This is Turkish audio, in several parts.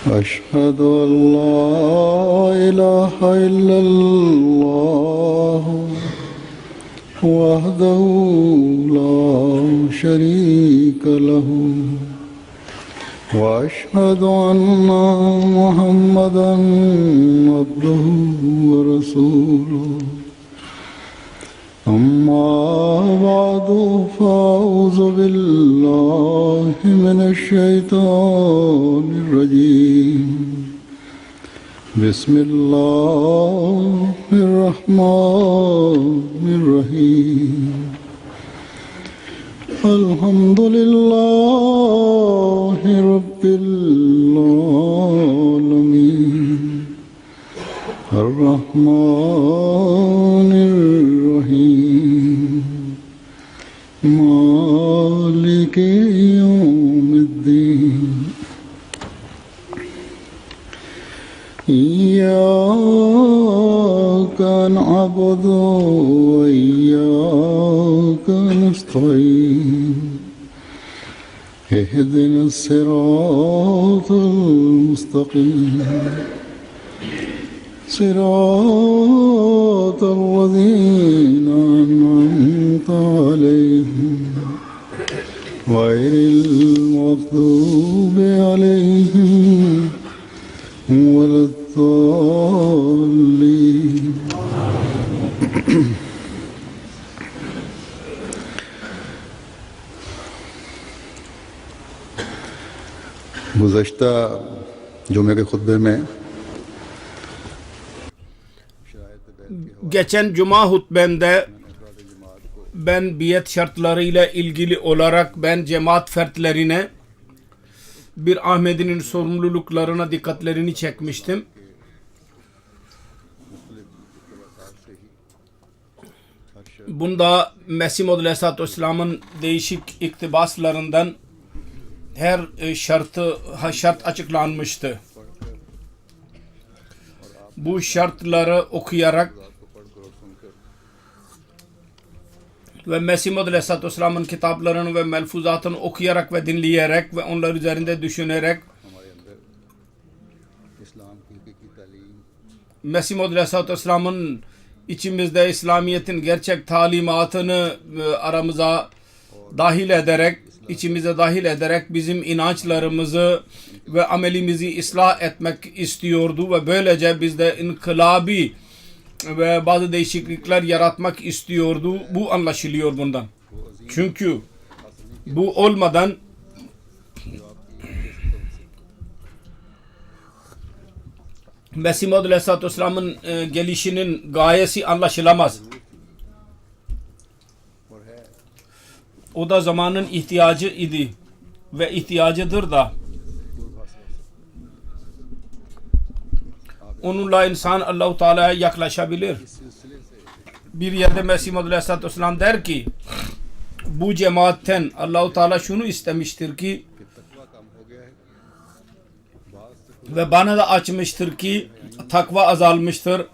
أشهد أن لا إله إلا الله وحده لا شريك له وأشهد أن محمدا عبده ورسوله أما بعد فأعوذ بالله من الشيطان الرجيم بسم الله الرحمن الرحيم الحمد لله رب العالمين الرحمن الرحيم مالك يوم الدين إياك نعبد وإياك نستعين اهدنا الصراط المستقيم صراط الذين أنعمت عليهم غير المغضوب عليهم ولا الضالين गुज़श्ता जुमे के खुतबे में geçen cuma hutbemde ben biat şartlarıyla ilgili olarak ben cemaat fertlerine bir Ahmedi'nin sorumluluklarına dikkatlerini çekmiştim. Bunda Mesih Maud Aleyhisselatü Vesselam'ın değişik iktibaslarından her şart açıklanmıştı. Bu şartları okuyarak ve Mesih Maud Aleyhisselatü Vesselam'ın kitaplarını ve melfuzatını okuyarak ve dinleyerek ve onlar üzerinde düşünerek Mesih Maud Aleyhisselatü Vesselam'ın içimizde İslamiyet'in gerçek talimatını aramıza dahil ederek, içimize dahil ederek bizim inançlarımızı ve amelimizi ıslah etmek istiyordu ve böylece bizde inkılabi ve bazı değişiklikler yaratmak istiyordu. Bu anlaşılıyor bundan. Çünkü bu olmadan Mesih Maud Aleyhisselatü Vesselam'ın gelişinin gayesi anlaşılamaz. O da zamanın ihtiyacı idi ve ihtiyacıdır da. Onunla insan Allah-u Teala'ya yaklaşabilir. Bir yerde Mesih Maud Aleyhisselatü Vesselam der ki bu cemaatten Allah-u Teala şunu istemiştir ki ve bana da açmıştır ki takva azalmıştır.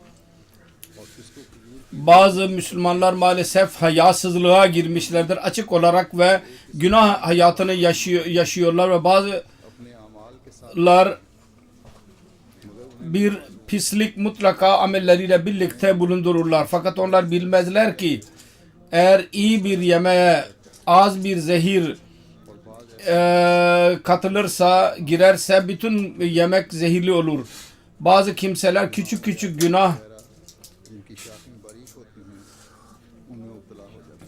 Bazı Müslümanlar maalesef hayasızlığa girmişlerdir açık olarak ve günah hayatını yaşıyorlar ve bazılar bir pislik mutlaka amelleriyle birlikte bulundururlar. Fakat onlar bilmezler ki eğer iyi bir yemeğe az bir zehir katılırsa, girerse bütün yemek zehirli olur. Bazı kimseler küçük küçük günah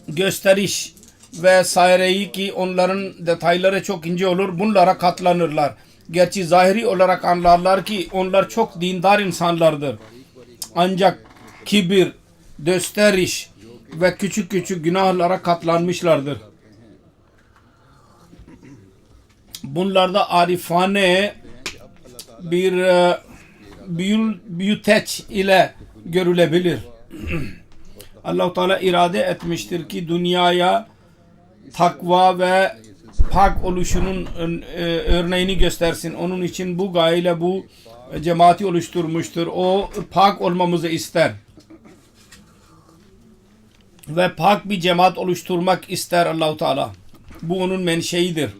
gösteriş vesaireyi ki onların detayları çok ince olur, bunlara katlanırlar. Gerçi zahiri olarak anlarlar ki onlar çok dindar insanlardır. Ancak kibir, gösteriş ve küçük küçük günahlara katlanmışlardır. Bunlarda arifane bir büyüteç ile görülebilir. Allah-u Teala irade etmiştir ki dünyaya takva ve pak oluşunun örneğini göstersin. Onun için bu gayeyle bu cemaati oluşturmuştur. O pak olmamızı ister. Ve pak bir cemaat oluşturmak ister Allah-u Teala. Bu onun menşeidir.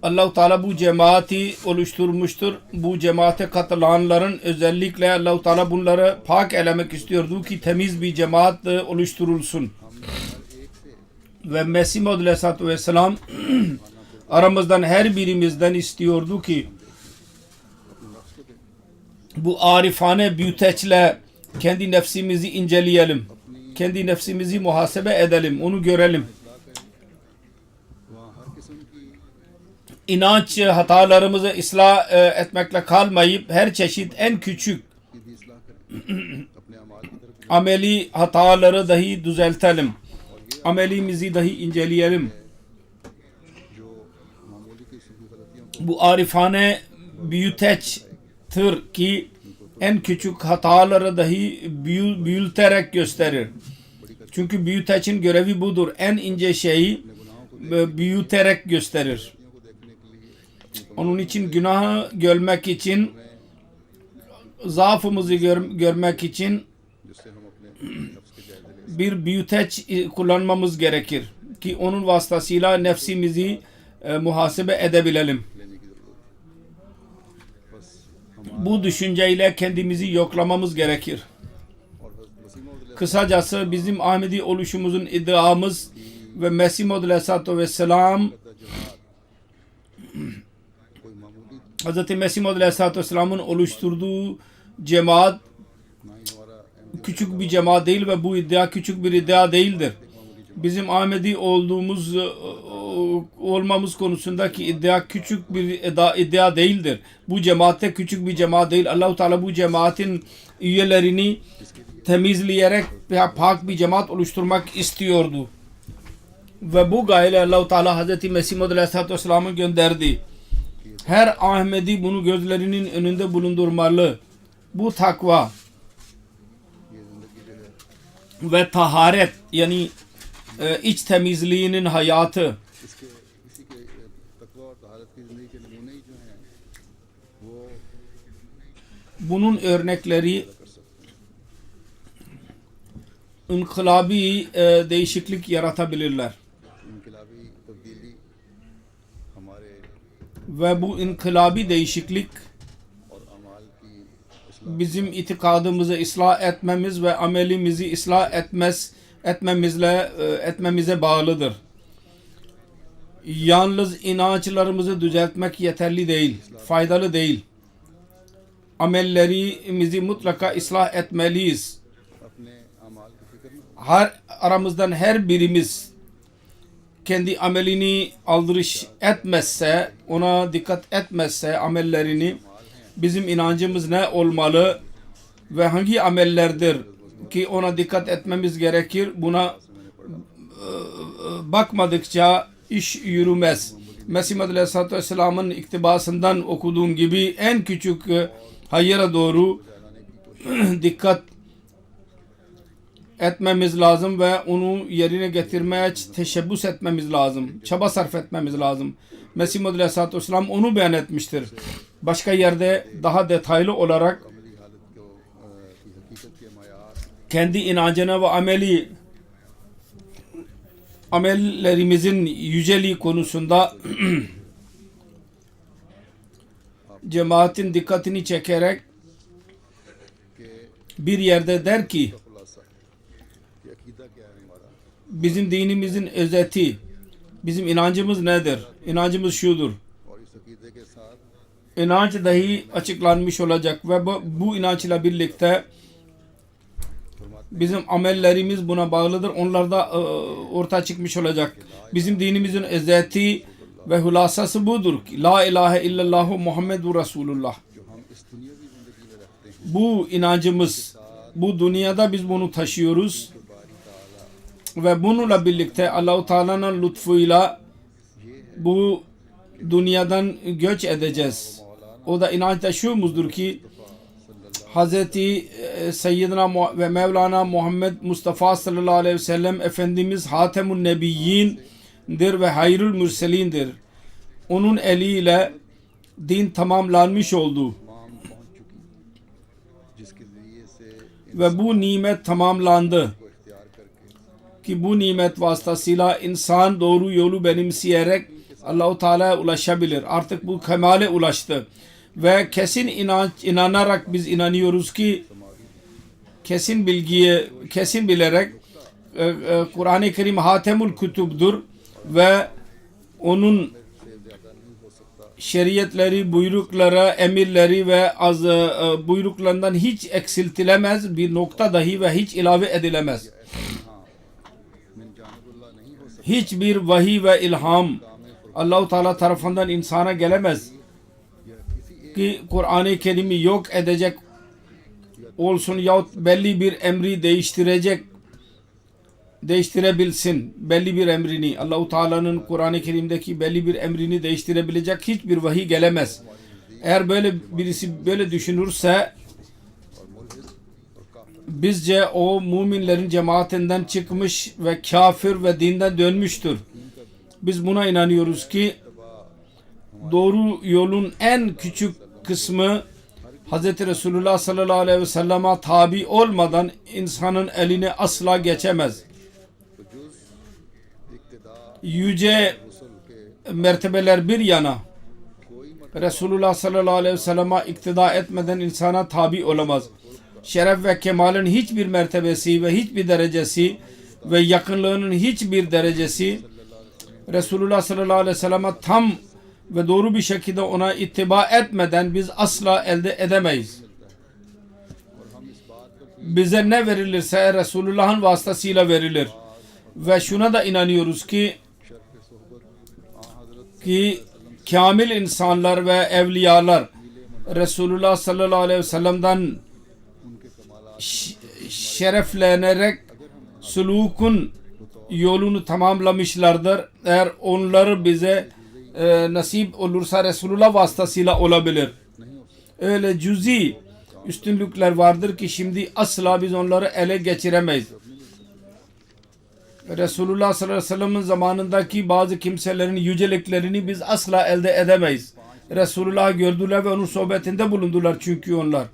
Allah-u Teala bu cemaati oluşturmuştur. Bu cemaate katılanların özellikle Allah-u Teala bunları pak elemek istiyordu ki temiz bir cemaat oluşturulsun. Ve Mesih Maud Aleyhisselatü Vesselam aramızdan her birimizden istiyordu ki bu arifane büyüteçle kendi nefsimizi inceleyelim. Kendi nefsimizi muhasebe edelim. Onu görelim. İnanç hatalarımızı ıslah etmekle kalmayıp her çeşit en küçük ameli hataları dahi düzeltelim. Amelimizi dahi inceleyelim. Bu arifane büyüteçtir ki en küçük hataları dahi büyüterek gösterir. Çünkü büyüteçin görevi budur. En ince şeyi büyüterek gösterir. Onun için günahı görmek için, zaafımızı görmek için bir büyüteç kullanmamız gerekir. Ki onun vasıtasıyla nefsimizi muhasebe edebilelim. Bu düşünceyle kendimizi yoklamamız gerekir. Kısacası bizim Ahmedi oluşumuzun iddiamız ve Mesih Maud Aleyhisselatü Vesselam Hz. Mesih Maud Aleyhisselatü Vesselam'ın oluşturduğu cemaat küçük bir cemaat değil ve bu iddia küçük bir iddia değildir. Bizim Ahmedi olmamız konusundaki iddia küçük bir iddia değildir. Bu cemaatte küçük bir cemaat değil. Allah-u Teala bu cemaatin üyelerini temizleyerek veya pak bir cemaat oluşturmak istiyordu. Ve bu gayeyle Allah-u Teala Hz. Mesih Maud Aleyhisselatü Vesselam'ı gönderdi. Her Ahmedi bunu gözlerinin önünde bulundurmalı. Bu takva ve taharet yani iç temizliğinin hayatı bunun örnekleri inkılabi değişiklik yaratabilirler. Ve bu inkılabi değişiklik bizim itikadımızı ıslah etmemiz ve amelimizi ıslah etmemize bağlıdır. Yalnız inançlarımızı düzeltmek yeterli değil, faydalı değil. Amellerimizi mutlaka ıslah etmeliyiz. Aramızdan her birimiz kendi amelini aldırış etmezse, ona dikkat etmezse amellerini, bizim inancımız ne olmalı ve hangi amellerdir ki ona dikkat etmemiz gerekir, buna bakmadıkça iş yürümez. Mesih Maud Aleyhisselatü Vesselam'ın iktibasından okuduğum gibi en küçük hayıra doğru dikkat etmemiz lazım ve onu yerine getirmeye teşebbüs etmemiz lazım. Çaba sarf etmemiz lazım. Mesih Maud Aleyhisselatü Vesselam onu beyan etmiştir. Başka yerde daha detaylı olarak kendi inancına ve amellerimizin yüceliği konusunda cemaatin dikkatini çekerek bir yerde der ki bizim dinimizin özeti, bizim inancımız nedir? İnancımız şudur. İnanç dahi açıklanmış olacak ve bu inançla birlikte bizim amellerimiz buna bağlıdır. Onlar da ortaya çıkmış olacak. Bizim dinimizin özeti ve hulasası budur. La ilahe illallah Muhammedur Resulullah. Bu inancımız, bu dünyada biz bunu taşıyoruz ve bununla birlikte Allah-u Teala'nın lütfuyla bu dünyadan göç edeceğiz. O da inançta şumuzdur ki Hazreti Seyyidina ve Mevlana Muhammed Mustafa sallallahu aleyhi ve sellem Efendimiz Hatemun Nebiyyin'dir ve Hayrul Mürselin'dir. Onun eliyle din tamamlanmış oldu. Ve bu nimet tamamlandı. Ki bu nimet vasıtasıyla insan doğru yolu benimseyerek Allah-u Teala'ya ulaşabilir. Artık bu kemale ulaştı. Ve kesin inanarak biz inanıyoruz ki kesin bilgiye, kesin bilerek Kur'an-ı Kerim Hatemul Kutub'dur ve onun şeriatleri, buyrukları, emirleri ve buyruklarından hiç eksiltilemez, bir nokta dahi ve hiç ilave edilemez. Hiçbir vahiy ve ilham Allah-u Teala tarafından insana gelemez ki Kur'an-ı Kerim'i yok edecek olsun yahut belli bir emri değiştirebilsin. Belli bir emrini, Allah-u Teala'nın Kur'an-ı Kerim'deki belli bir emrini değiştirebilecek hiçbir vahiy gelemez. Eğer böyle birisi böyle düşünürse bizce o müminlerin cemaatinden çıkmış ve kafir ve dinden dönmüştür. Biz buna inanıyoruz ki doğru yolun en küçük kısmı Hz. Resulullah sallallahu aleyhi ve sellem'e tabi olmadan insanın eline asla geçemez. Yüce mertebeler bir yana, Resulullah sallallahu aleyhi ve sellem'e iktida etmeden insana tabi olamaz. Şeref ve kemalin hiçbir mertebesi ve hiçbir derecesi ve yakınlığının hiçbir derecesi Resulullah sallallahu aleyhi ve sellem'e tam ve doğru bir şekilde ona ittiba etmeden biz asla elde edemeyiz. Bize ne verilirse Resulullah'ın vasıtasıyla verilir. Ve şuna da inanıyoruz ki kamil insanlar ve evliyalar Resulullah sallallahu aleyhi ve sellem'den şereflenerek sulukun yolunu tamamlamışlardır. Eğer onları bize nasip olursa Resulullah vasıtasıyla olabilir. Öyle cüzi üstünlükler vardır ki şimdi asla biz onları ele geçiremeyiz. Resulullah sallallahu aleyhi ve sellem'in zamanındaki bazı kimselerin yüceliklerini biz asla elde edemeyiz. Resulullah'ı gördüler ve onun sohbetinde bulundular çünkü onlar.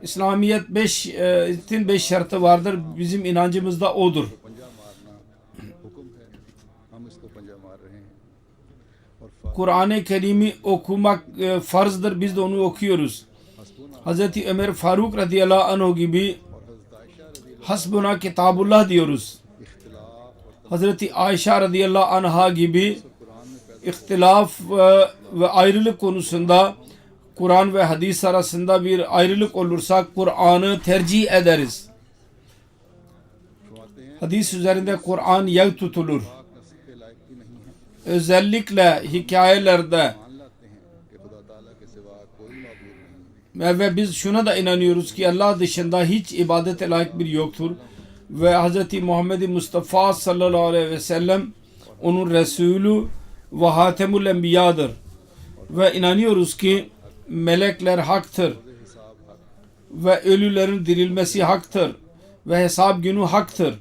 İslamiyet'in 5 şartı vardır. Bizim inancımızda odur. Kur'an-ı Kerim'i okumak farzdır. Biz de onu okuyoruz. Hz. Ömer Faruk radıyallahu anh gibi hasbuna kitabullah diyoruz. Hz. Ayşe radıyallahu anha gibi ihtilaf ve ayrılık konusunda Kur'an ve hadis arasında bir ayrılık olursa Kur'an'ı tercih ederiz. Hadis üzerinde Kur'an yek tutulur. Özellikle hikayelerde ve biz şuna da inanıyoruz ki Allah dışında hiç ibadete layık bir yoktur. Ve Hz. Muhammed Mustafa sallallahu aleyhi ve sellem onun Resulü ve Hatemul Enbiya'dır. Ve inanıyoruz ki melekler haktır. Ve ölülerin dirilmesi haktır. Ve hesap günü haktır.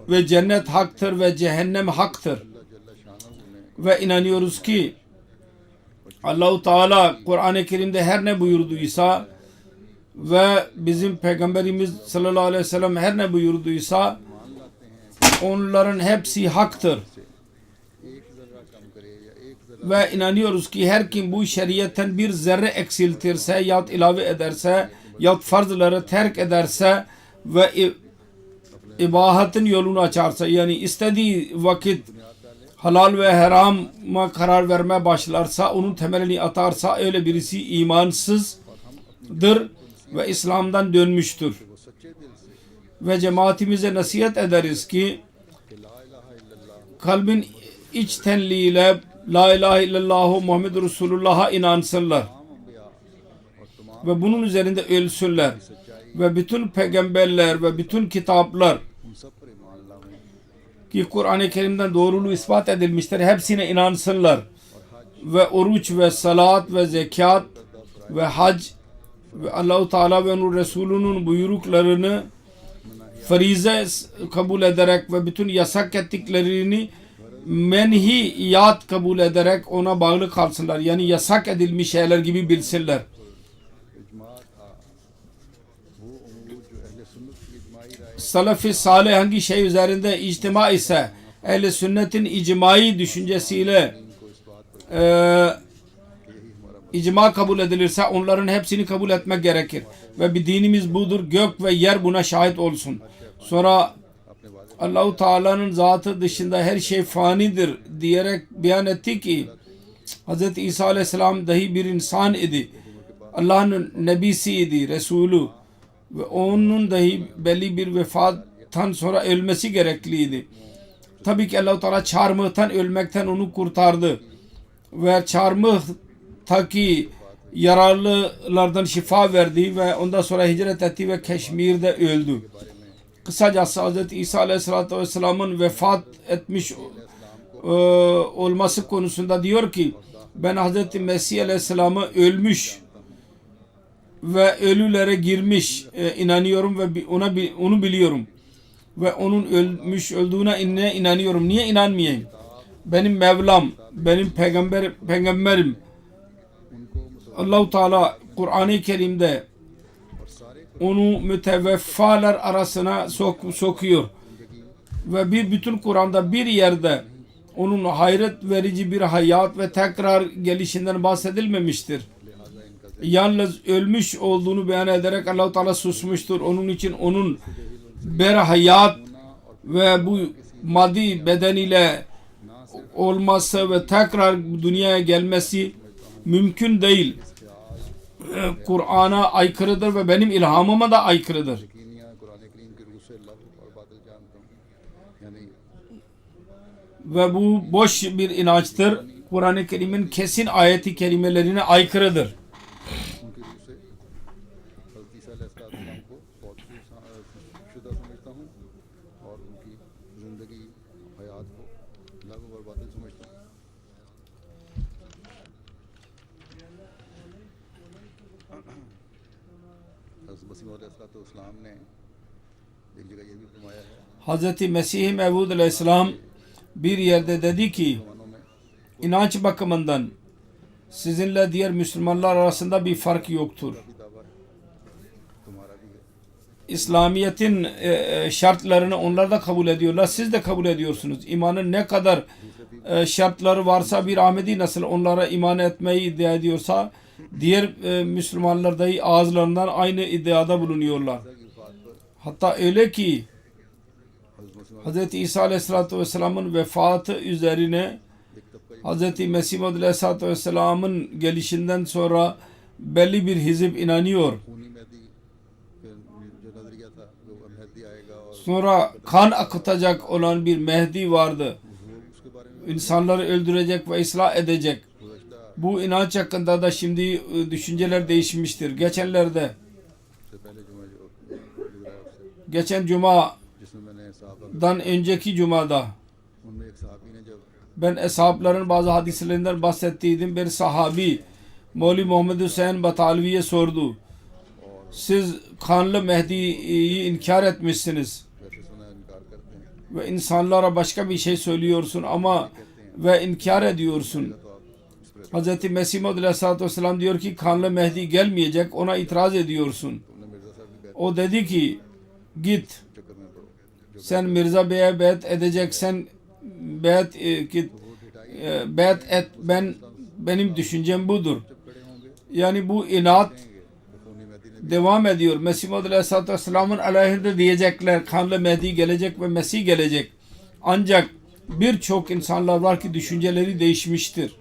Ve cennet haktır ve cehennem haktır. Ve inanıyoruz ki Allah-u Teala Kur'an-ı Kerim'de her ne buyurduysa ve bizim Peygamberimiz sallallahu aleyhi ve sellem her ne buyurduysa onların hepsi haktır. Ve inanıyoruz ki her kim bu şeriyetten bir zerre eksiltirse yahut ilave ederse yahut farzları terk ederse ve ibahatın yolunu açarsa, yani istediği vakit halal ve harama karar vermeye başlarsa, onun temelini atarsa, öyle birisi imansızdır ve İslam'dan dönmüştür. Ve cemaatimize nasihat ederiz ki kalbin içtenliğiyle La ilahe illallah Muhammed Resulullah'a inansınlar ve bunun üzerinde ölsünler ve bütün peygamberler ve bütün kitaplar ki Kur'an-ı Kerim'den doğruluğu ispat edilmiştir, hepsine inansınlar ve oruç ve salat ve zekat ve hac ve Allah-u Teala ve onun Resulünün buyruklarını farize kabul ederek ve bütün yasak ettiklerini menhiyat kabul ederek ona bağlı kalsınlar. Yani yasak edilmiş şeyler gibi bilsinler. Salaf-ı salih hangi şey üzerinde ictima ise ehl-i sünnetin icmai düşüncesiyle icma kabul edilirse onların hepsini kabul etmek gerekir. Ve bir dinimiz budur. Gök ve yer buna şahit olsun. Sonra Allah-u Teala'nın zatı dışında her şey fanidir diyerek beyan etti ki Hz. İsa Aleyhisselam dahi bir insan idi. Allah'ın nebisiydi, Resulü. Ve onun dahi belli bir vefattan sonra ölmesi gerekliydi. Tabii ki Allah-u Teala çarmıhtan ölmekten onu kurtardı. Ve çarmıhtaki yaralılardan şifa verdi ve ondan sonra hicret etti ve Keşmir'de öldü. Kısacası Hz. İsa Aleyhisselatü Vesselam'ın vefat etmiş olması konusunda diyor ki ben Hz. Mesih Aleyhisselam'ı ölmüş ve ölülere girmiş inanıyorum ve onu biliyorum. Ve onun ölmüş olduğuna inanıyorum. Niye inanmayayım? Benim Mevlam, benim peygamberim Allah-u Teala Kur'an-ı Kerim'de onu müteveffalar arasına sokuyor. Ve bütün Kur'an'da bir yerde onun hayret verici bir hayat ve tekrar gelişinden bahsedilmemiştir. Yalnız ölmüş olduğunu beyan ederek Allah-u Teala susmuştur. Onun için onun berhayat ve bu maddi bedeniyle olması ve tekrar dünyaya gelmesi mümkün değil. Kur'an'a aykırıdır ve benim ilhamıma da aykırıdır. Ve bu boş bir inançtır. Kur'an-ı Kerim'in kesin ayeti kerimelerine aykırıdır. Hz. Mesih Mevud Aleyhisselam bir yerde dedi ki inanç bakımından sizinle diğer Müslümanlar arasında bir fark yoktur. İslamiyet'in şartlarını onlar da kabul ediyorlar. Siz de kabul ediyorsunuz. İmanın ne kadar şartları varsa bir Ahmedi nasıl onlara iman etmeyi iddia ediyorsa diğer Müslümanlar dahi ağızlarından aynı iddiada bulunuyorlar. Hatta öyle ki Hz. İsa Aleyhisselatü Vesselam'ın vefatı üzerine Hz. Mesih Maud Aleyhisselatü Vesselam'ın gelişinden sonra belli bir hizip inanıyor. Sonra kan akıtacak olan bir Mehdi vardı. İnsanları öldürecek ve ıslah edecek. Bu inanç hakkında da şimdi düşünceler değişmiştir. Geçen Cuma'dan önceki Cuma'da ben eshabların bazı hadislerinden bahsettiydim. Bir sahabi Mevli Muhammed Hüseyin Batalvi'ye sordu. Siz kanlı Mehdi'yi inkar etmişsiniz ve insanlara başka bir şey söylüyorsun ama ve inkar ediyorsun. Hz. Mesih Maud Aleyhisselatü Vesselam diyor ki kanlı Mehdi gelmeyecek, ona itiraz ediyorsun. O dedi ki git sen Mirza Bey'e beyat edeceksen beyat et, benim düşüncem budur. Yani bu inat devam ediyor. Mesih Maud Aleyhisselatü Vesselam'ın aleyhinde diyecekler kanlı Mehdi gelecek ve Mesih gelecek. Ancak birçok insanlar var ki düşünceleri değişmiştir.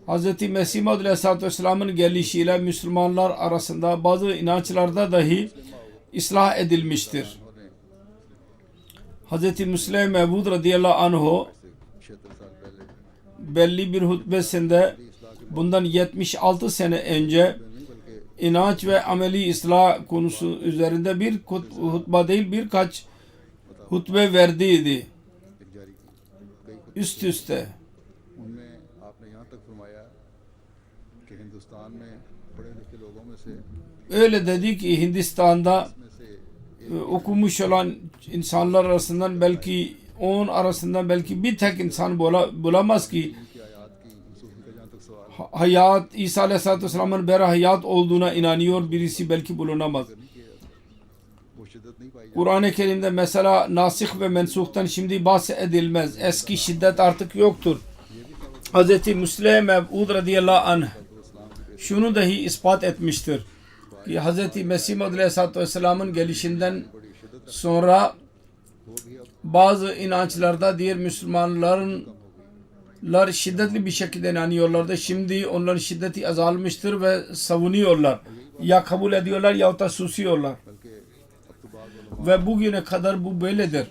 Hz. Mesih Maud Aleyhisselatü Vesselam'ın gelişiyle Müslümanlar arasında bazı inançlarda dahi ıslah edilmiştir. Hz. Müslim Mevud radıyallahu anhu belli bir hutbesinde bundan 76 sene önce inanç ve ameli ıslah konusu üzerinde bir hutbe değil birkaç hutbe verdiydi. Üst üste. Öyle dedi ki Hindistan'da okumuş olan insanlar arasından belki 10 arasından belki bir tek insan bulamaz ki hayat İsa Aleyhisselatü Vesselam'ın berhayat olduğuna inanıyor birisi belki bulunamaz. वो शिद्दत नहीं पाई जाती। Kur'an-ı Kerim'de mesela nasih ve mensuktan şimdi bahsedilmez. Eski şiddet artık yoktur. Hz. Müslim Mev'ud radıyallahu anh şunu dahi ispat etmiştir ki Hz. Mesih Maud aleyhissalatü vesselamın gelişinden sonra bazı inançlarda diğer Müslümanların şiddetli bir şekilde inanıyorlardı. Şimdi onların şiddeti azalmıştır ve savunuyorlar. Ya kabul ediyorlar ya da susuyorlar. Ve bugüne kadar bu böyledir.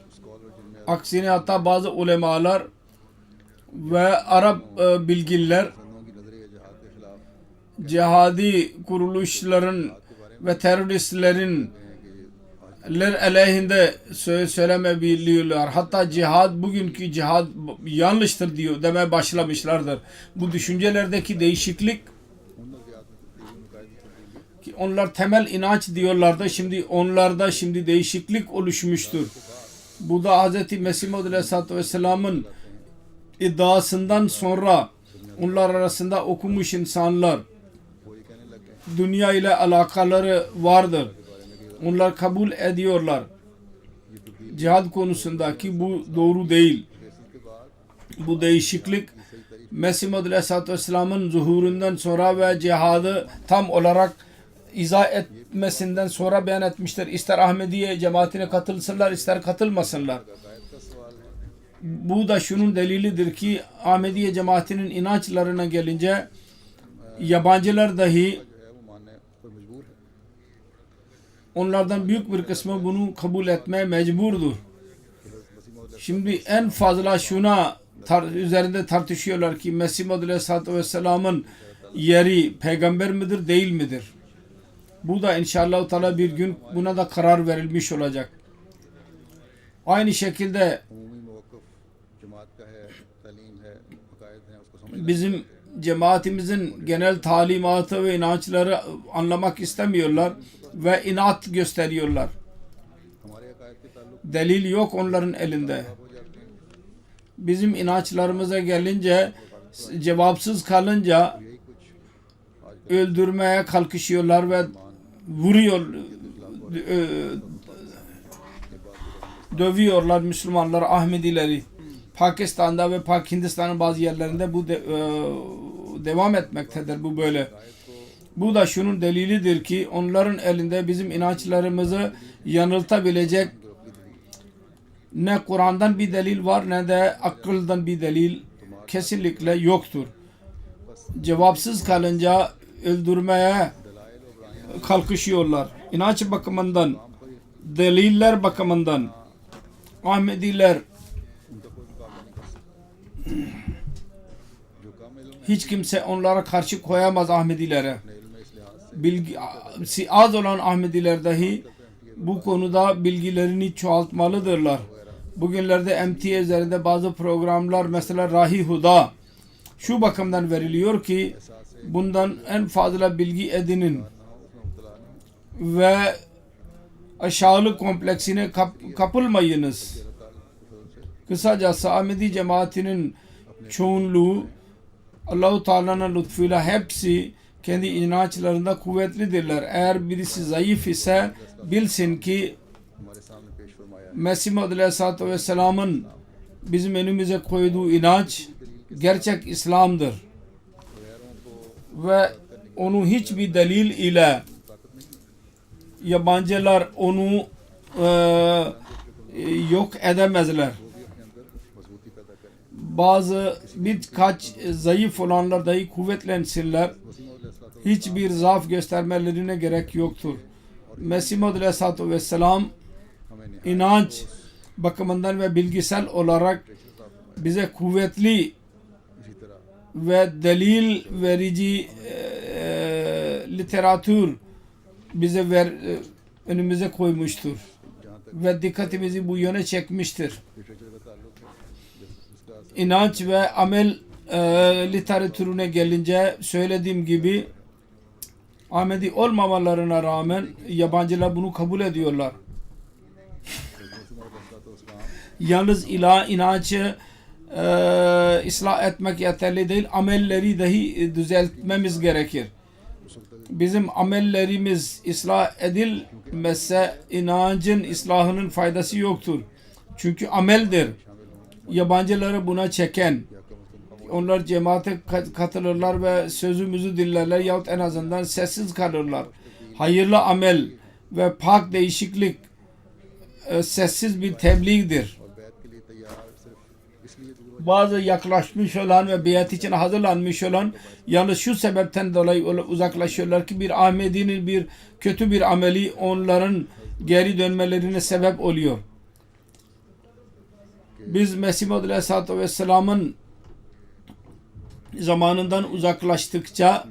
Aksine hatta bazı ulemalar ve Arap bilginler cihadi kuruluşların ve teröristlerin aleyhinde söyleme biliyorlar. Hatta cihad, bugünkü cihad yanlıştır diyor demeye başlamışlardır. Bu düşüncelerdeki değişiklik ki onlar temel inanç diyorlardı. Şimdi onlarda değişiklik oluşmuştur. Bu da Hz. Mesih Maud aleyhissalatü vesselamın iddiasından sonra onlar arasında okumuş insanlar dünya ile alakaları vardır. Onlar kabul ediyorlar. Cihad konusunda ki bu doğru değil. Bu değişiklik Mesih Maud aleyhissalatü vesselamın zuhurundan sonra ve cihadı tam olarak izah etmesinden sonra beyan etmiştir. İster Ahmediye cemaatine katılsınlar ister katılmasınlar. Bu da şunun delilidir ki Ahmediye cemaatinin inançlarına gelince yabancılar dahi onlardan büyük bir kısmı bunu kabul etmeye mecburdur. Şimdi en fazla şuna üzerinde tartışıyorlar ki Mesih Maud aleyhissalatü vesselamın yeri peygamber midir değil midir? Bu da inşallah Teala bir gün buna da karar verilmiş olacak. Aynı şekilde bizim cemaatimizin genel talimatı ve inançları anlamak istemiyorlar ve inat gösteriyorlar. Delil yok onların elinde. Bizim inançlarımıza gelince cevapsız kalınca öldürmeye kalkışıyorlar ve dövüyorlar Müslümanlar, Ahmedileri. Pakistan'da ve Hindistan'ın bazı yerlerinde bu devam etmektedir. Bu böyle. Bu da şunun delilidir ki onların elinde bizim inançlarımızı yanıltabilecek ne Kur'an'dan bir delil var ne de akıldan bir delil kesinlikle yoktur. Cevapsız kalınca öldürmeye kalkışıyorlar. İnanç bakımından, deliller bakımından Ahmediler hiç kimse onlara karşı koyamaz Ahmedilere. Az olan Ahmediler dahi bu konuda bilgilerini çoğaltmalıdırlar. Bugünlerde MTA üzerinde bazı programlar mesela Rahi Huda şu bakımdan veriliyor ki bundan en fazla bilgi edinin ve aşağılık kompleksine kapılmayınız. Kısacası Ahmedi cemaatinin çoğunluğu Allah-u Teala'nın lütfuyla hepsi kendi inançlarında kuvvetlidirler. Eğer birisi zayıf ise bilsin ki Mesih Maud aleyhissalatü vesselamın bizim önümüze koyduğu inanç gerçek İslam'dır. Ve onu hiçbir delil ile yabancılar onu yok edemezler. Birkaç zayıf olanlar dahi kuvvetlensinler. Hiçbir zaaf göstermelerine gerek yoktur. Mesih Maud aleyhissalatü vesselam inanç bakımından ve bilgisel olarak bize kuvvetli ve delil verici literatür bize önümüze koymuştur ve dikkatimizi bu yöne çekmiştir. İnanç ve amel literatürüne gelince söylediğim gibi Ahmedi olmamalarına rağmen yabancılar bunu kabul ediyorlar. Yalnız inancı ıslah etmek yeterli değil, amelleri dahi düzeltmemiz gerekir. Bizim amellerimiz ıslah edilmezse inancın ıslahının faydası yoktur. Çünkü ameldir. Yabancıları buna çeken, onlar cemaate katılırlar ve sözümüzü dinlerler yahut en azından sessiz kalırlar. Hayırlı amel ve pak değişiklik sessiz bir tebliğdir. Bazı yaklaşmış olan ve beyat için hazırlanmış olan yalnız şu sebepten dolayı uzaklaşıyorlar ki bir Ahmedi'nin bir kötü bir ameli onların geri dönmelerine sebep oluyor. Biz Mesih Maud Aleyhisselatü Vesselam'ın zamanından uzaklaştıkça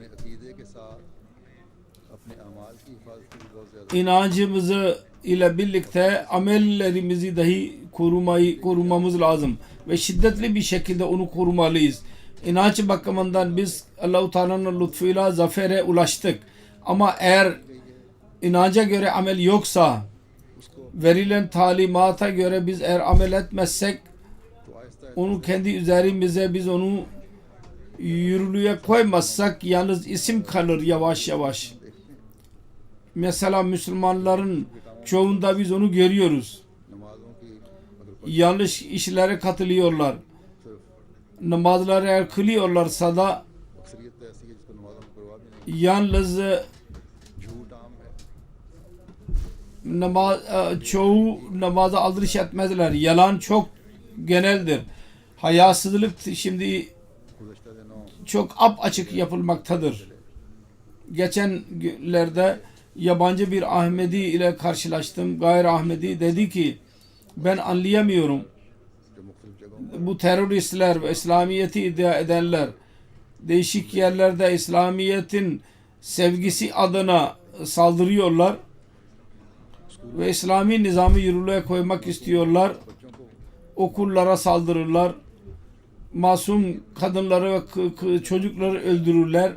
inancımızı ile birlikte amellerimizi dahi korumamız lazım ve şiddetli bir şekilde onu korumalıyız. İnanç bakımından biz Allah-u Teala'nın lütfuyla zafere ulaştık. Ama eğer inanca göre amel yoksa, verilen talimata göre biz eğer amel etmezsek, onu kendi üzerimize biz onu yürürlüğe koymazsak yalnız isim kalır yavaş yavaş. Mesela Müslümanların çoğunda biz onu görüyoruz. Yanlış işlere katılıyorlar. Namazları eğer kılıyorlarsa da yalnız çoğu namaza aldırış etmezler. Yalan çok geneldir. Hayasızlık şimdi çok açık yapılmaktadır. Geçen günlerde yabancı bir Ahmedi ile karşılaştım. Gayri Ahmedi dedi ki ben anlayamıyorum. Bu teröristler ve İslamiyet'i iddia edenler değişik yerlerde İslamiyet'in sevgisi adına saldırıyorlar ve İslami nizamı yürürlüğe koymak istiyorlar. Okullara saldırırlar. Masum kadınları ve çocukları öldürürler.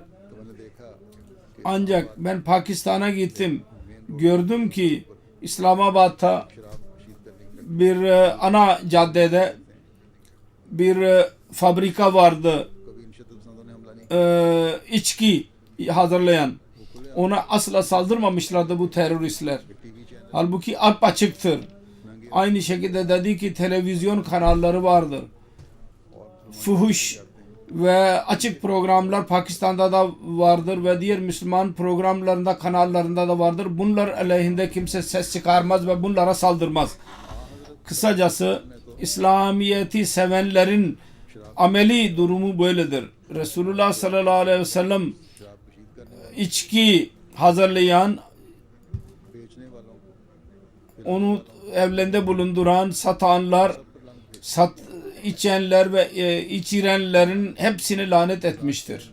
Ancak ben Pakistan'a gittim. Gördüm ki İslamabad'da bir ana caddede bir fabrika vardı. İçki hazırlayan. Ona asla saldırmamışlardı bu teröristler. Halbuki açıktır. Aynı şekilde dedi ki televizyon kanalları vardır. Fuhuş ve açık programlar Pakistan'da da vardır ve diğer Müslüman programlarında, kanallarında da vardır. Bunlar aleyhinde kimse ses çıkarmaz ve bunlara saldırmaz. Kısacası İslamiyet'i sevenlerin ameli durumu böyledir. Resulullah sallallahu aleyhi ve sellem içki hazırlayan, onu evlerinde bulunduran, satanlar, içenler ve içirenlerin hepsini lanet etmiştir.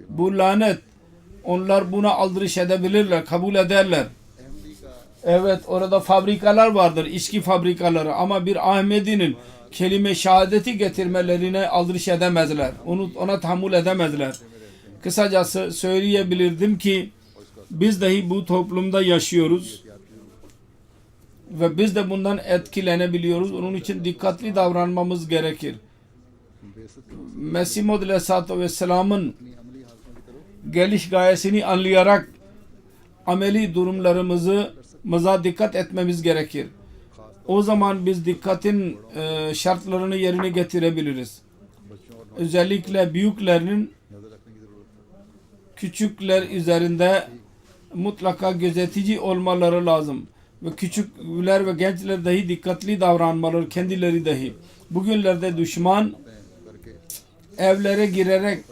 Bu lanet, onlar buna aldırış edebilirler, kabul ederler. Evet, orada fabrikalar vardır, içki fabrikaları, ama bir Ahmedi'nin kelime şehadeti getirmelerine aldırış edemezler. Ona tahammül edemezler. Kısacası söyleyebilirdim ki biz dahi bu toplumda yaşıyoruz ve biz de bundan etkilenebiliyoruz. Onun için dikkatli davranmamız gerekir. Mesih Maud Aleyhisselatü Vesselam'ın geliş gayesini anlayarak ameli durumlarımıza dikkat etmemiz gerekir. O zaman biz dikkatin şartlarını yerine getirebiliriz. Özellikle büyüklerin küçükler üzerinde mutlaka gözetici olmaları lazım. Ve küçükler ve gençler dahi dikkatli davranmaları, kendileri dahi. Bugünlerde düşman evlere girerek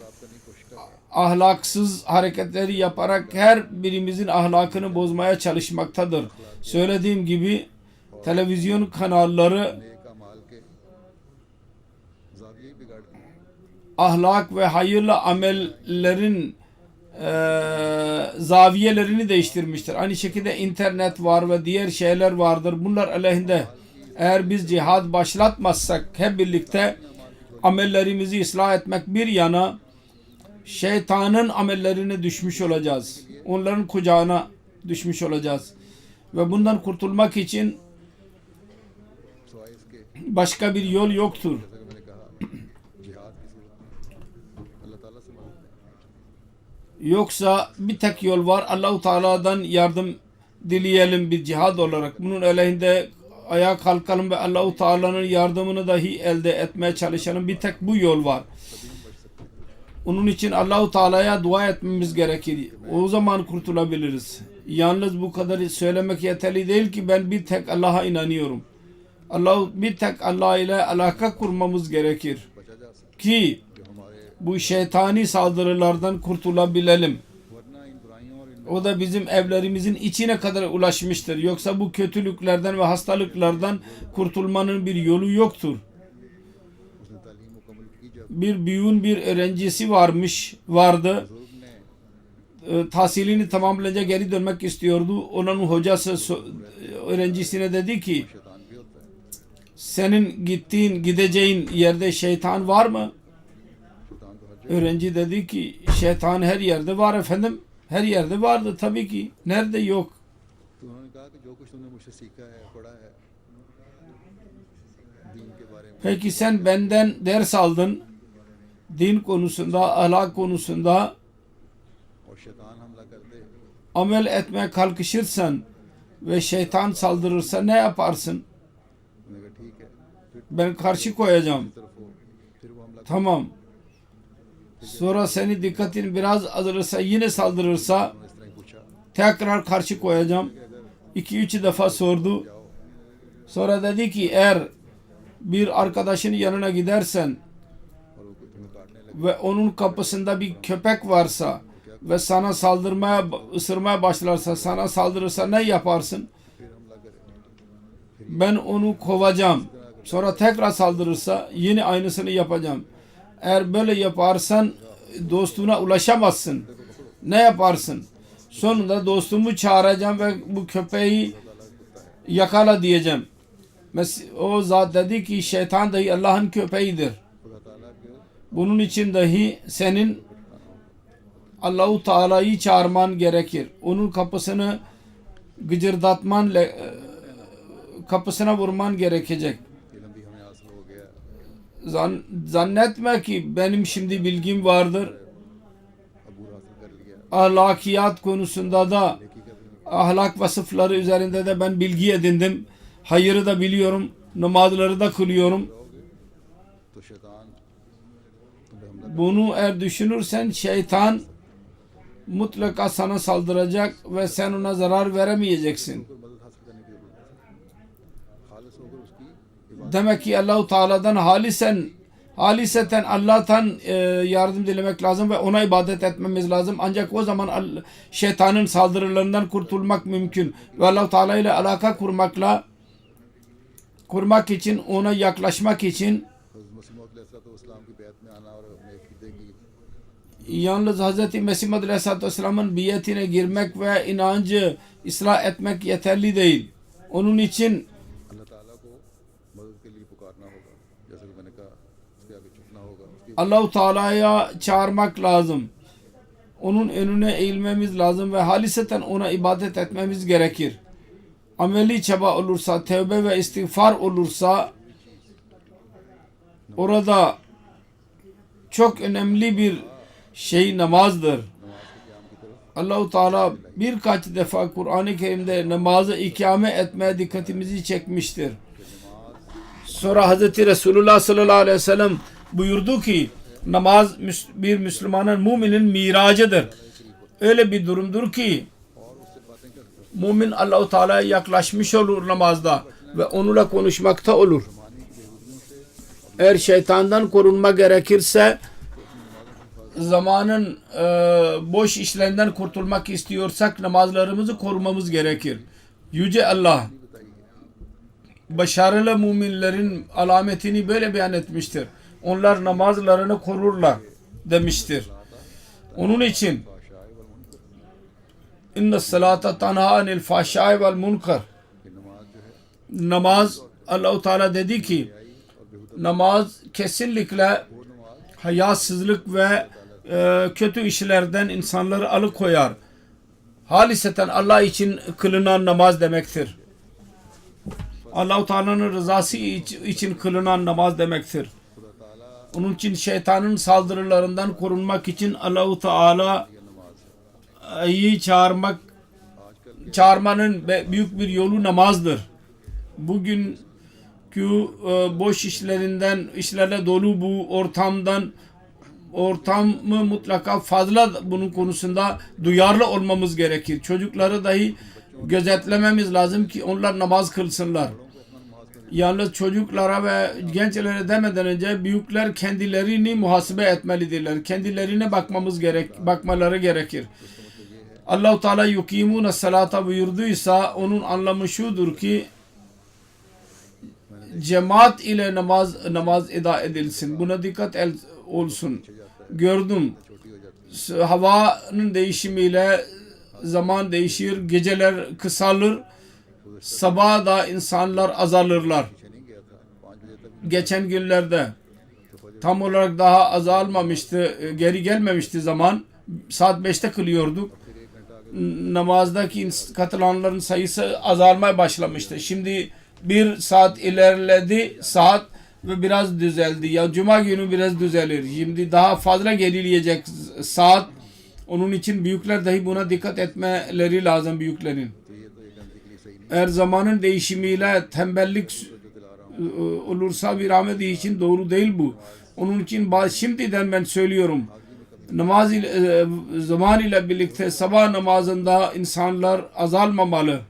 ahlaksız hareketleri yaparak her birimizin ahlakını bozmaya çalışmaktadır. Söylediğim gibi televizyon kanalları ahlak ve hayırlı amellerin zaviyelerini değiştirmiştir. Aynı şekilde internet var ve diğer şeyler vardır. Bunlar aleyhinde eğer biz cihad başlatmazsak hep birlikte amellerimizi ıslah etmek bir yana şeytanın amellerine düşmüş olacağız. Onların kucağına düşmüş olacağız. Ve bundan kurtulmak için başka bir yol yoktur. Yoksa bir tek yol var. Allahu Teala'dan yardım dileyelim bir cihad olarak. Bunun aleyhinde ayağa kalkalım ve Allahu Teala'nın yardımını dahi elde etmeye çalışalım. Bir tek bu yol var. Onun için Allahu Teala'ya dua etmemiz gerekir. O zaman kurtulabiliriz. Yalnız bu kadar söylemek yeterli değil ki ben bir tek Allah'a inanıyorum. Bir tek Allah ile alaka kurmamız gerekir ki bu şeytani saldırılardan kurtulabilelim. O da bizim evlerimizin içine kadar ulaşmıştır. Yoksa bu kötülüklerden ve hastalıklardan kurtulmanın bir yolu yoktur. Bir büyüğün bir öğrencisi vardı. Tahsilini tamamlayınca geri dönmek istiyordu. Onun hocası öğrencisine dedi ki senin gideceğin yerde şeytan var mı? Öğrenci dedi ki şeytan her yerde var efendim. Her yerde vardı tabii ki. Nerede yok? Peki sen benden ders aldın. Din konusunda, ahlak konusunda amel etmeye kalkışırsan ve şeytan saldırırsa ne yaparsın? Ben karşı koyacağım. Tamam. Sonra seni dikkatin biraz azalırsa, yine saldırırsa tekrar karşı koyacağım. 2-3 defa sordu. Sonra dedi ki eğer bir arkadaşın yanına gidersen ve onun kapısında bir köpek varsa ve sana ısırmaya başlarsa, sana saldırırsa ne yaparsın? Ben onu kovacağım. Sonra tekrar saldırırsa yine aynısını yapacağım. Eğer böyle yaparsan dostuna ulaşamazsın. Ne yaparsın? Sonunda dostumu çağıracağım ve bu köpeği yakala diyeceğim. O zat dedi ki şeytan dahi Allah'ın köpeğidir. Bunun için dahi senin Allah-u Teala'yı çağırman gerekir. Onun kapısını gıcırdatman, kapısına vurman gerekecek. Zannetme ki benim şimdi bilgim vardır. Ahlakiyat konusunda da ahlak vasıfları üzerinde de ben bilgi edindim. Hayırı da biliyorum. Namazları da kılıyorum. Bunu eğer düşünürsen şeytan mutlaka sana saldıracak ve sen ona zarar veremeyeceksin. Demek ki Allah-u Teala'dan haliseten Allah'tan yardım dilemek lazım ve ona ibadet etmemiz lazım. Ancak o zaman şeytanın saldırılarından kurtulmak mümkün. Ve Allah-u Teala ile alaka kurmak için, ona yaklaşmak için yalnız Hz. Mesih Maud Aleyhisselatü Vesselam'ın biyetine girmek ve inancı ıslah etmek yeterli değil. Onun için Allah-u Teala'ya çağırmak lazım. Onun önüne eğilmemiz lazım ve haliseten ona ibadet etmemiz gerekir. Ameli çaba olursa, tevbe ve istiğfar olursa orada çok önemli bir şey namazdır. Allah-u Teala birkaç defa Kur'an-ı Kerim'de namazı ikame etmeye dikkatimizi çekmiştir. Sonra Hz. Resulullah sallallahu aleyhi ve sellem buyurdu ki namaz bir Müslümanın, müminin miracıdır. Öyle bir durumdur ki mümin Allah-u Teala'ya yaklaşmış olur namazda ve onunla konuşmakta olur. Eğer şeytandan korunma gerekirse zamanın boş işlerinden kurtulmak istiyorsak namazlarımızı korumamız gerekir. Yüce Allah başarılı müminlerin alametini böyle beyan etmiştir. Onlar namazlarını korurlar demiştir. Onun için inna salata tanha anil fahşai vel munkar. Namaz, Allah-u Teala dedi ki namaz kesinlikle hayasızlık ve kötü işlerden insanları alıkoyar. Haliseten Allah için kılınan namaz demektir. Allah-u Teala'nın rızası için kılınan namaz demektir. Onun için şeytanın saldırılarından korunmak için Allah-u Teala çağırmanın büyük bir yolu namazdır. Bugünkü boş işlerle dolu bu ortamı mutlaka fazla bunun konusunda duyarlı olmamız gerekir. Çocukları dahi gözetlememiz lazım ki onlar namaz kılsınlar. Yalnız çocuklara ve gençlere demeden önce büyükler kendilerini muhasebe etmelidirler. Kendilerine bakmaları gerekir. Allah-u Teala yukimuna salata buyurduysa onun anlamı şudur ki cemaat ile namaz eda edilsin. Buna dikkat olsun. Gördüm. Havanın değişimiyle zaman değişir. Geceler kısalır. Sabah da insanlar azalırlar. Geçen günlerde tam olarak daha azalmamıştı. Geri gelmemişti zaman. Saat 5'te kılıyorduk. Namazdaki katılanların sayısı azalmaya başlamıştı. Şimdi bir saat ilerledi saat ve biraz düzeldi. Ya cuma günü biraz düzelir. Şimdi daha fazla gerileyecek saat. Onun için büyükler dahi buna dikkat etmeleri lazım büyüklerin. Eğer zamanın değişimiyle tembellik olursa bir rahmet için doğru değil bu. Onun için şimdiden ben söylüyorum. Namaz zaman ile birlikte sabah namazında insanlar azalmamalı.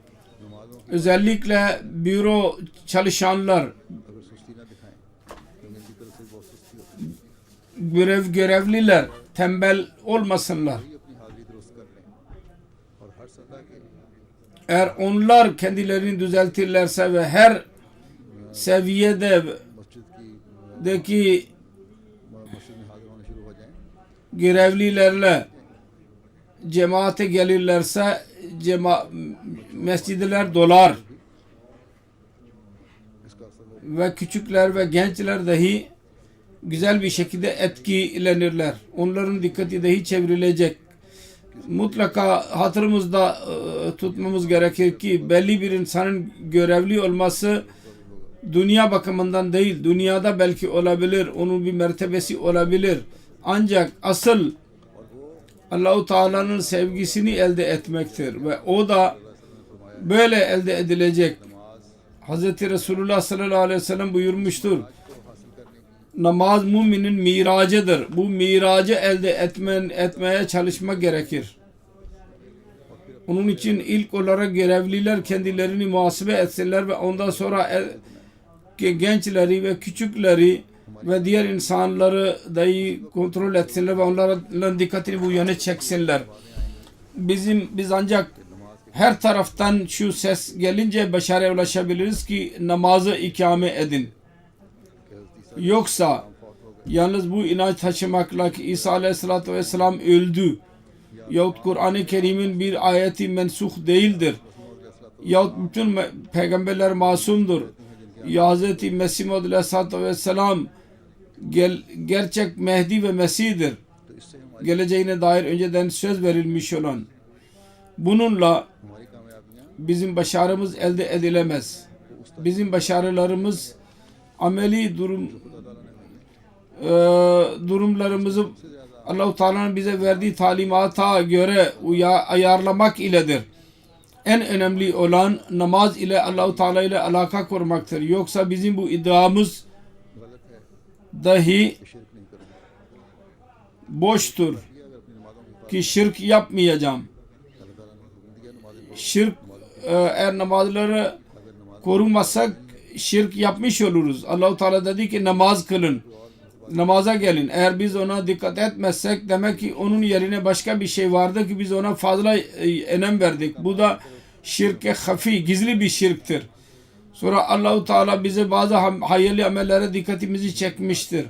Özellikle büro çalışanlar, görevliler tembel olmasınlar. Eğer onlar kendilerini düzeltirlerse ve her seviyedeki görevlilerle cemaate gelirlerse mescidler dolar ve küçükler ve gençler dahi güzel bir şekilde etkilenirler. Onların dikkati dahi çevrilecek. Mutlaka hatırımızda tutmamız gerekir ki belli bir insanın görevli olması dünya bakımından değil, dünyada belki olabilir, onun bir mertebesi olabilir. Ancak asıl Allah-u Teala'nın sevgisini elde etmektir ve o da böyle elde edilecek. Hz. Resulullah sallallahu aleyhi ve sellem buyurmuştur. Namaz müminin miracıdır. Bu miracı elde etmeye çalışmak gerekir. Onun için ilk olarak görevliler kendilerini muhasebe etsinler ve ondan sonra gençleri ve küçükleri ve diğer insanları dahi kontrol etsinler ve onların dikkatini bu yöne çeksinler. Biz ancak her taraftan şu ses gelince başarıya ulaşabiliriz ki namazı ikame edin. Yoksa yalnız bu inanç taşımakla ki İsa Aleyhisselatü Vesselam öldü yahut Kur'an-ı Kerim'in bir ayeti mensuh değildir yahut bütün peygamberler masumdur ya Hz. Mesih Maud Aleyhisselatü Vesselam gerçek Mehdi ve Mesih'dir geleceğine dair önceden söz verilmiş olan bununla bizim başarımız elde edilemez. Bizim başarılarımız ameli durumlarımızı Allah-u Teala'nın bize verdiği talimata göre ayarlamak iledir. En önemli olan namaz ile Allah-u Teala ile alaka kurmaktır. Yoksa bizim bu iddiamız dahi boştur ki şirk yapmayacağım. Şirk eğer namazları korumazsak şirk yapmış oluruz. Allah-u Teala dedi ki namaz kılın. Namaza gelin. Eğer biz ona dikkat etmezsek demek ki onun yerine başka bir şey vardı ki biz ona fazla önem verdik. Bu da şirke hafi, gizli bir şirktir. Sonra Allah-u Teala bize bazı hayırlı amellere dikkatimizi çekmiştir.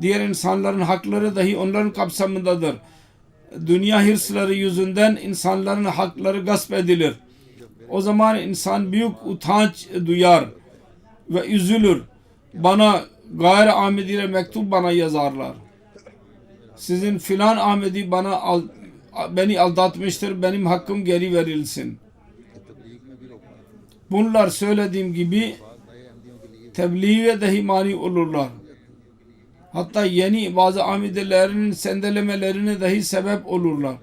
Diğer insanların hakları dahi onların kapsamındadır. Dünya hırsları yüzünden insanların hakları gasp edilir. O zaman insan büyük utanç duyar ve üzülür. Gayri Ahmedi'yle mektup bana yazarlar. Sizin filan Ahmedi beni aldatmıştır. Benim hakkım geri verilsin. Bunlar söylediğim gibi tebliğe dahi mani olurlar. Hatta yeni bazı Ahmedilerin sendelemelerine dahi sebep olurlar.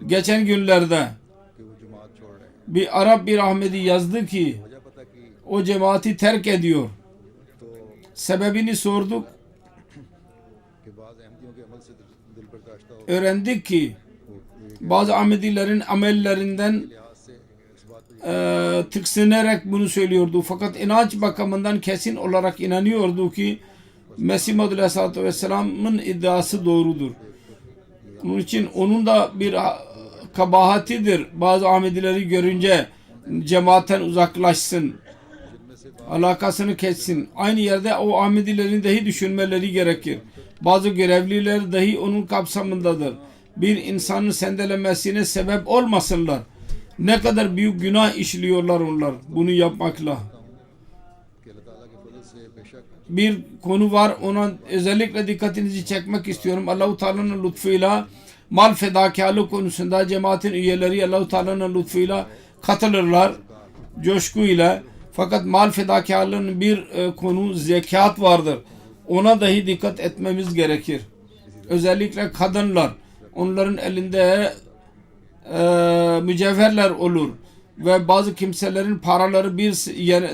Geçen günlerde कि वो जमात छोड़ रहे हैं। bir Arap bir Ahmedi yazdı ki वजह पता की o cemaati terk ediyor. तो Sebebini sorduk. कि बाज़ अहमदियों के अमल से दिल बर्दाश्त हो Öğrendik ki वो bazı Ahmedilerin amellerinden लिहाज से इस बात पर tıksınarak bunu söylüyordu. Fakat inanç bakımından kesin olarak inanıyordu ki Mesih Maud Aleyhisselatü Vesselam'ın iddiası doğrudur. Onun için onun da bir kabahatidir. Bazı Ahmedileri görünce cemaatten uzaklaşsın. Alakasını kessin. Aynı yerde o Ahmedilerin dahi düşünmeleri gerekir. Bazı görevliler dahi onun kapsamındadır. Bir insanın sendelemesine sebep olmasınlar. Ne kadar büyük günah işliyorlar onlar bunu yapmakla. कि अल्लाह ताला के फजल से बेशक Bir konu var, ona özellikle dikkatinizi çekmek istiyorum. Allah-u Teala'nın lütfuyla mal fedakarlık konusunda cemaatin üyeleri Allah-u Teala'nın lütfuyla katılırlar coşkuyla. Fakat mal fedakarlığının bir konu zekat vardır. Ona dahi dikkat etmemiz gerekir. Özellikle kadınlar, onların elinde mücevherler olur ve bazı kimselerin paraları bir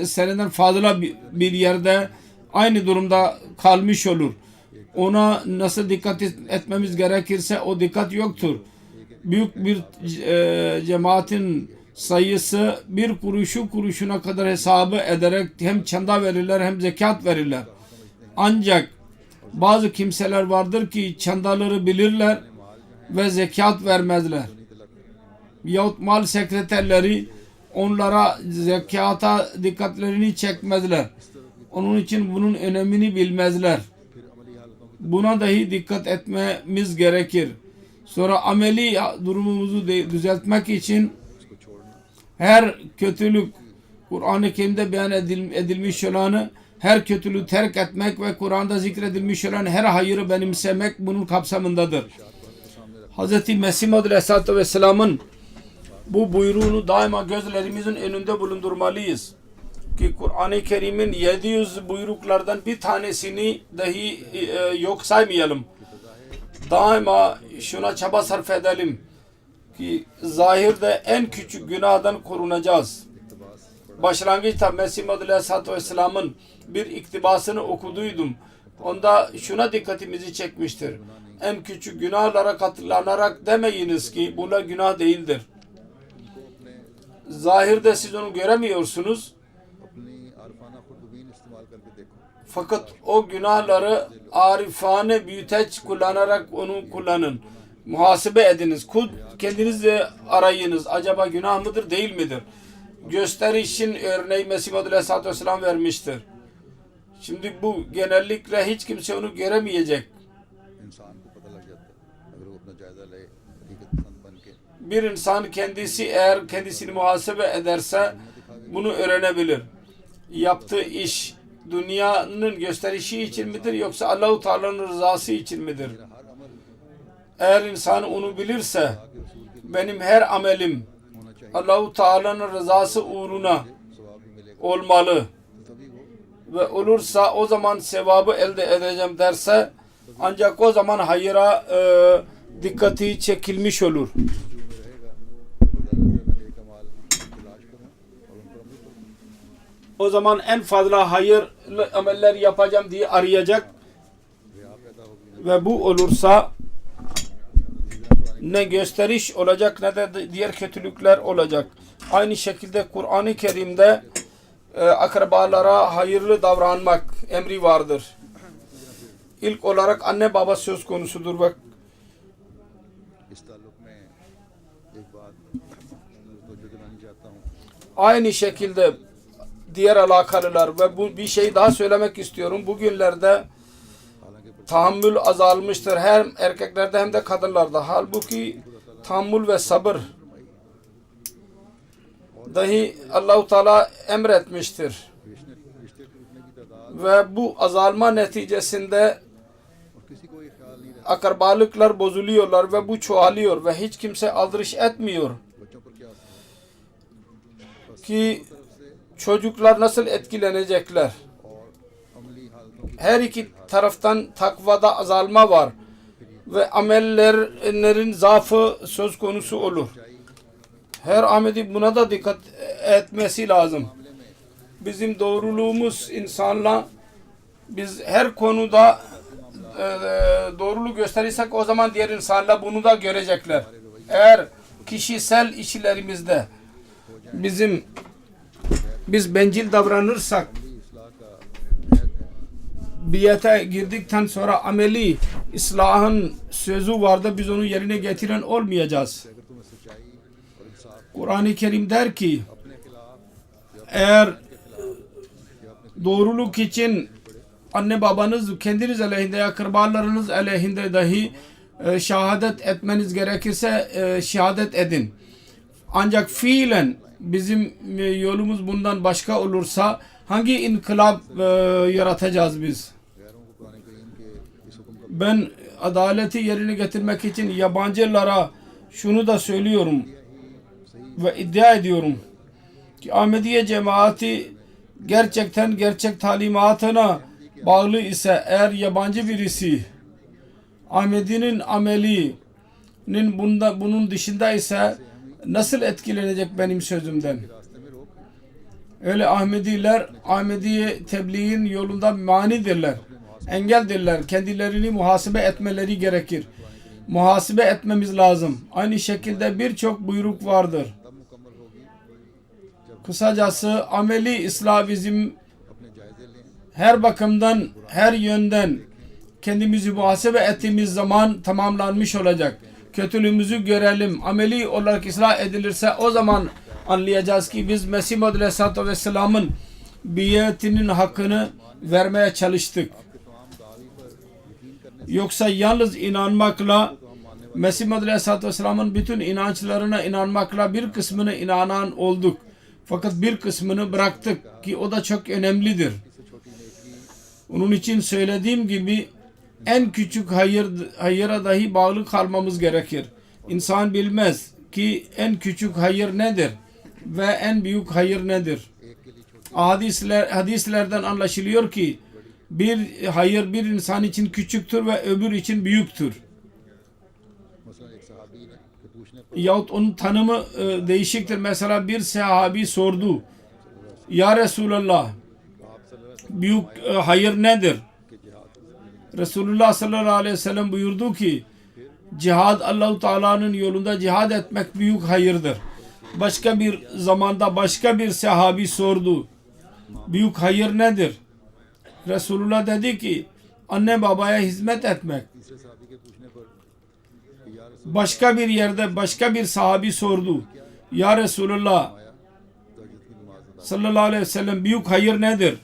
seneden fazla bir yerde aynı durumda kalmış olur. Ona nasıl dikkat etmemiz gerekirse o dikkat yoktur. Büyük bir cemaatin sayısı bir kuruşu kuruşuna kadar hesabı ederek hem çanda verirler hem zekat verirler. Ancak bazı kimseler vardır ki çandaları bilirler ve zekat vermezler. Yahut mal sekreterleri onlara zekata dikkatlerini çekmezler. Onun için bunun önemini bilmezler. Buna dahi dikkat etmemiz gerekir. Sonra ameli durumumuzu düzeltmek için her kötülük Kur'an-ı Kerim'de beyan edilmiş olanı, her kötülüğü terk etmek ve Kur'an'da zikredilmiş olan her hayırı benimsemek bunun kapsamındadır. Hz. Mesih Maud Aleyhisselatü Vesselam'ın bu buyruğunu daima gözlerimizin önünde bulundurmalıyız. Ki Kur'an-ı Kerim'in 700 buyruklardan bir tanesini dahi yok saymayalım. Daima şuna çaba sarf edelim ki zahirde en küçük günahdan korunacağız. Başlangıçta Mesih Maud Aleyhisselatü Vesselam'ın bir iktibasını okuduydum. Onda şuna dikkatimizi çekmiştir. En küçük günahlara katıllanarak demeyiniz ki bunlar günah değildir. Zahirde siz onu göremiyorsunuz. अपनी आरफाना खुर्दबीन इस्तेमाल करके देखो। Fakat o günahları arifane büyüteç kullanarak onu kullanın. Muhasebe ediniz. Kendiniz de arayınız. Acaba günah mıdır değil midir? Gösterişin örneği Mesih Maud Aleyhisselatü Vesselam vermiştir. Şimdi bu genellikle hiç kimse onu göremeyecek. इंसान को पता लग जाता है अगर वो अपना जायजा ले हकीकत पसंद बन के Bir insan kendisi eğer kendisini muhasebe ederse bunu öğrenebilir. Yaptığı iş dünyanın gösterişi için midir yoksa Allah-u Teala'nın rızası için midir? Eğer insan onu bilirse benim her amelim Allah-u Teala'nın rızası uğruna olmalı ve olursa o zaman sevabı elde edeceğim derse ancak o zaman hayıra dikkati çekilmiş olur. O zaman en fazla hayırlı ameller yapacağım diye arayacak ve bu olursa ne gösteriş olacak ne de diğer kötülükler olacak. Aynı şekilde Kur'an-ı Kerim'de akrabalara hayırlı davranmak emri vardır. İlk olarak anne baba söz konusudur ve इस ताल्लुक में एक बात तो दिलानी चाहता हूँ। aynı şekilde diğer alakalılar ve bu bir şey daha söylemek istiyorum. Bugünlerde tahammül azalmıştır hem erkeklerde hem de kadınlarda. Halbuki tahammül ve sabır dahi Allah-u Teala emretmiştir. Ve bu azalma neticesinde akrabalıklar bozuluyorlar ve bu çoğalıyor ve hiç kimse aldırış etmiyor. Ki çocuklar nasıl etkilenecekler? Her iki taraftan takvada azalma var ve amellerin zaafı söz konusu olur. Her Ahmedi buna da dikkat etmesi lazım. Bizim doğruluğumuz insanla biz her konuda doğruluğu gösterirsek o zaman diğer insanlar bunu da görecekler. Eğer kişisel işlerimizde biz bencil davranırsak biyete girdikten sonra ameli ıslahın sözü vardı, biz onu yerine getiren olmayacağız. Kur'an-ı Kerim der ki eğer doğruluk için anne babanız kendiniz aleyhinde ya akrabalarınız aleyhinde dahi şehadet etmeniz gerekirse şehadet edin. Ancak fiilen bizim yolumuz bundan başka olursa hangi inkılap yaratacağız biz? Ben adaleti yerine getirmek için yabancılara şunu da söylüyorum ve iddia ediyorum ki Ahmediye cemaati gerçekten gerçek talimatına bağlı ise eğer yabancı birisi Ahmedi'nin amelinin bunun dışında ise nasıl etkilenecek benim sözümden? Öyle Ahmediler Ahmediye tebliğin yolunda manidirler, engeldirler. Kendilerini muhasebe etmeleri gerekir. Muhasebe etmemiz lazım. Aynı şekilde birçok buyruk vardır. Kısacası ameli ıslah bizim her bakımdan, her yönden kendimizi muhasebe ettiğimiz zaman tamamlanmış olacak. Kötülüğümüzü görelim. Ameli olarak ıslah edilirse o zaman anlayacağız ki biz Mesih Muhammed Aleyhisselatü Vesselam'ın biyetinin hakkını vermeye çalıştık. Yoksa yalnız inanmakla Mesih Muhammed Aleyhisselatü Vesselam'ın bütün inançlarına inanmakla bir kısmına inanan olduk. Fakat bir kısmını bıraktık ki o da çok önemlidir. Onun için söylediğim gibi en küçük hayıra dahi bağlı kalmamız gerekir. İnsan bilmez ki en küçük hayır nedir ve en büyük hayır nedir. Hadislerden anlaşılıyor ki bir hayır bir insan için küçüktür ve öbür için büyüktür. Yahut onun tanımı değişiktir. Mesela bir sahabi sordu. Ya Resulallah, büyük hayır nedir? Resulullah sallallahu aleyhi ve sellem buyurdu ki cihad, Allah-u Teala'nın yolunda cihad etmek büyük hayırdır. Başka bir zamanda başka bir sahabi sordu. Büyük hayır nedir? Resulullah dedi ki anne babaya hizmet etmek. Başka bir yerde başka bir sahabi sordu. Ya Resulullah sallallahu aleyhi ve sellem büyük hayır nedir?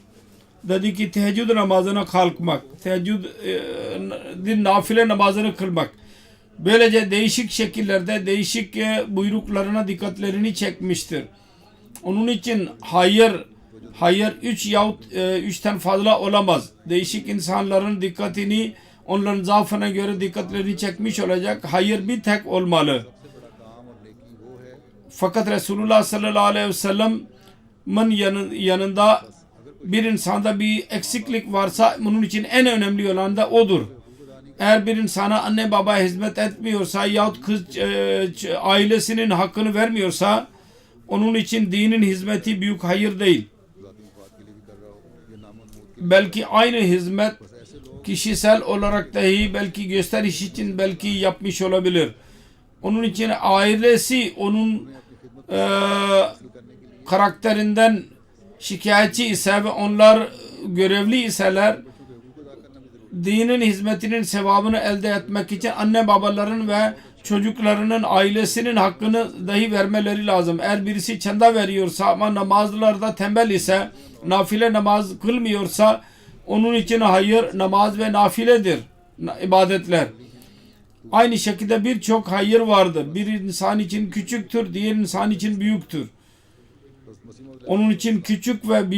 Dedi ki teheccüd namazına kalkmak. Teheccüdün nafile namazını kılmak. Böylece değişik şekillerde değişik buyruklarına dikkatlerini çekmiştir. Onun için hayır 3 yahut 3'ten fazla olamaz. Değişik insanların dikkatini onların zaafına göre dikkatlerini çekmiş olacak. Hayır bir tek olmalı. Fakat Resulullah sallallahu aleyhi ve sellem'in yanında bir insanda bir eksiklik varsa bunun için en önemli olan da odur. Eğer bir insana anne babaya hizmet etmiyorsa yahut kız ailesinin hakkını vermiyorsa onun için dinin hizmeti büyük hayır değil. Belki aynı hizmet kişisel olarak dahi belki gösteriş için belki yapmış olabilir. Onun için ailesi onun karakterinden şikayetçi ise ve onlar görevli iseler dinin hizmetinin sevabını elde etmek için anne babaların ve çocuklarının ailesinin hakkını dahi vermeleri lazım. Eğer birisi çanda veriyorsa ama namazlarda tembel ise nafile namaz kılmıyorsa onun için hayır namaz ve nafiledir ibadetler. Aynı şekilde birçok hayır vardır. Bir insan için küçüktür, diğer insan için büyüktür. Onun için küçük ve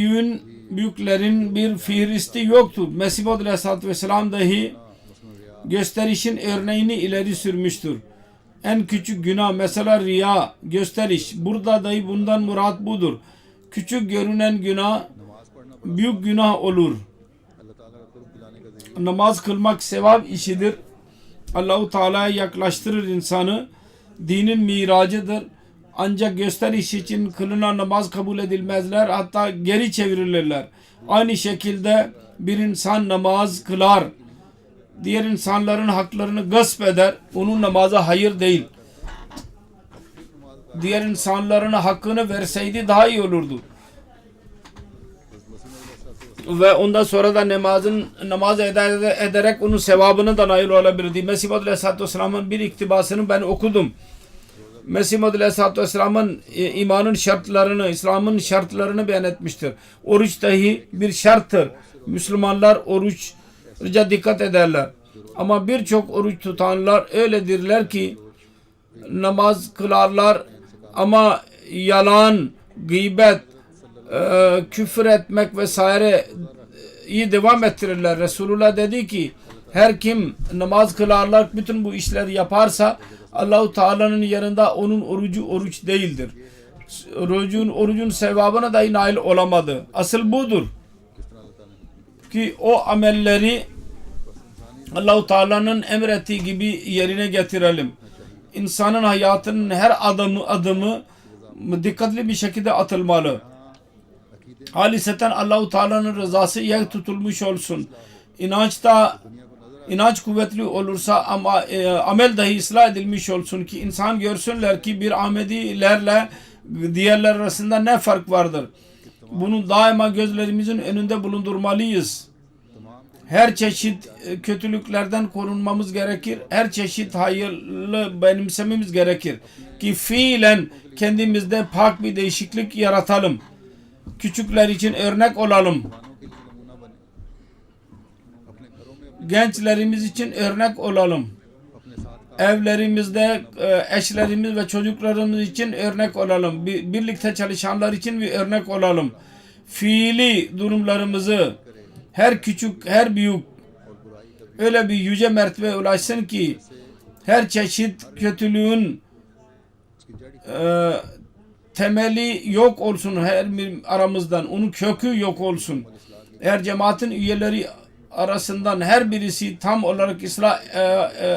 büyüklerin bir fihristi yoktur. Mesih Muhammed Aleyhisselatü Vesselam dahi gösterişin örneğini ileri sürmüştür. En küçük günah mesela riya, gösteriş. Burada dahi bundan murat budur. Küçük görünen günah büyük günah olur. Namaz kılmak sevap işidir. Allah-u Teala'ya yaklaştırır insanı. Dinin miracıdır. Ancak gösteriş için kılınan namaz kabul edilmezler. Hatta geri çevirilirler. Aynı şekilde bir insan namaz kılar, diğer insanların haklarını gasp eder. Onun namazı hayır değil. Diğer insanların hakkını verseydi daha iyi olurdu. Ve ondan sonra da namaz ederek onun sevabını da nail olabilirdi. Mesih Maud Aleyhisselatü Vesselam'ın bir iktibasını ben okudum. Mesih Maud Aleyhisselatü Vesselam'ın imanın şartlarını, İslam'ın şartlarını beyan etmiştir. Oruç dahi bir şarttır. Müslümanlar oruca dikkat ederler. Ama birçok oruç tutanlar öyledirler ki namaz kılarlar ama yalan, gıybet, küfür etmek vesaire iyi devam ettirirler. Resulullah dedi ki her kim namaz kılarlar bütün bu işleri yaparsa Allah-u Teala'nın yanında onun orucu oruç değildir. Orucun sevabına dahi nail olamadı. Asıl budur ki o amelleri Allah-u Teala'nın emrettiği gibi yerine getirelim. İnsanın hayatının her adımı dikkatli bir şekilde atılmalı. Haliseten Allah-u Teala'nın rızası yer tutulmuş olsun. İnanç kuvvetli olursa ama amel dahi ıslah edilmiş olsun ki insan görsünler ki bir Ahmedilerle diğerler arasında ne fark vardır. Bunu daima gözlerimizin önünde bulundurmalıyız. Her çeşit kötülüklerden korunmamız gerekir. Her çeşit hayırlı benimsememiz gerekir. Ki fiilen kendimizde pak bir değişiklik yaratalım. Küçükler için örnek olalım. Gençlerimiz için örnek olalım. Evlerimizde eşlerimiz ve çocuklarımız için örnek olalım. Birlikte çalışanlar için bir örnek olalım. Fiili durumlarımızı her küçük her büyük öyle bir yüce mertebe ulaşsın ki her çeşit kötülüğün temeli yok olsun her bir aramızdan. Onun kökü yok olsun. Eğer cemaatin üyeleri arasından her birisi tam olarak ıslah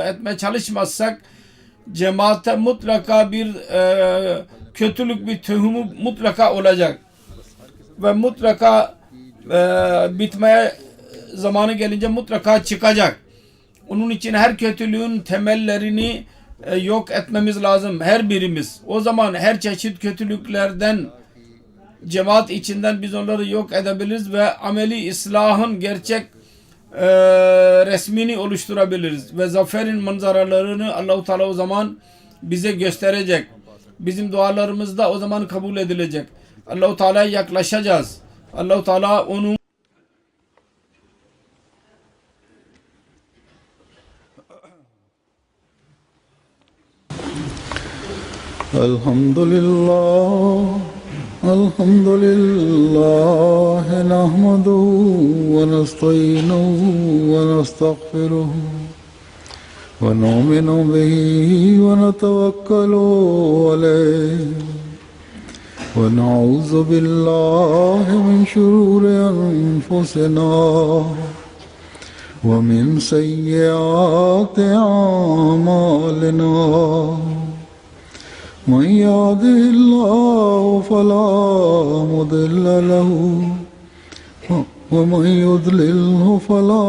etmeye çalışmazsak cemaate mutlaka bir kötülük bir tohumu mutlaka olacak. Ve mutlaka bitmeye zamanı gelince mutlaka çıkacak. Onun için her kötülüğün temellerini yok etmemiz lazım her birimiz. O zaman her çeşit kötülüklerden cemaat içinden biz onları yok edebiliriz ve ameli ıslahın gerçek resmini oluşturabiliriz ve zaferin manzaralarını Allah-u Teala o zaman bize gösterecek. Bizim dualarımız da o zaman kabul edilecek. Allah-u Teala'ya yaklaşacağız. Allah-u Teala onu Elhamdülillah nahmaduhu ve nestainuhu ve nestağfiruhu ve nu'minu bihi ve netevekkalu aleyhi ve na'udzu billahi min şururi enfusina ve min seyyiati a'malina. من يهده الله فلا مضل له ومن يضلله فلا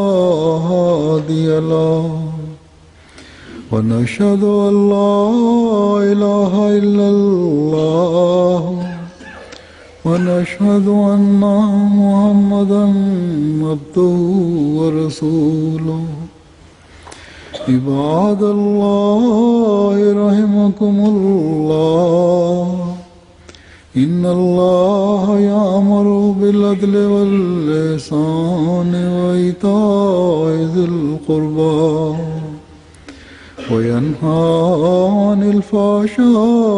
هادي له ونشهد أن لا إله إلا الله ونشهد أن محمدا عبده ورسوله عباد الله رحمكم الله إن الله يأمر بالعدل والإحسان وإيتاء ذي القربى وينهى عن الفحشاء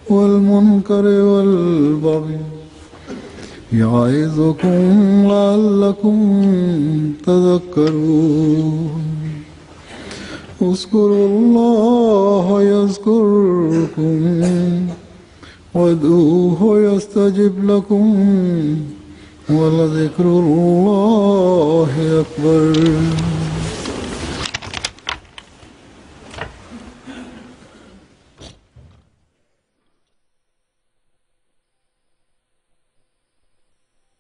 والمنكر والبغي يعظكم لعلكم تذكرون اذكروا الله يذكركم وادعوه يستجب لكم ولذكر الله أكبر.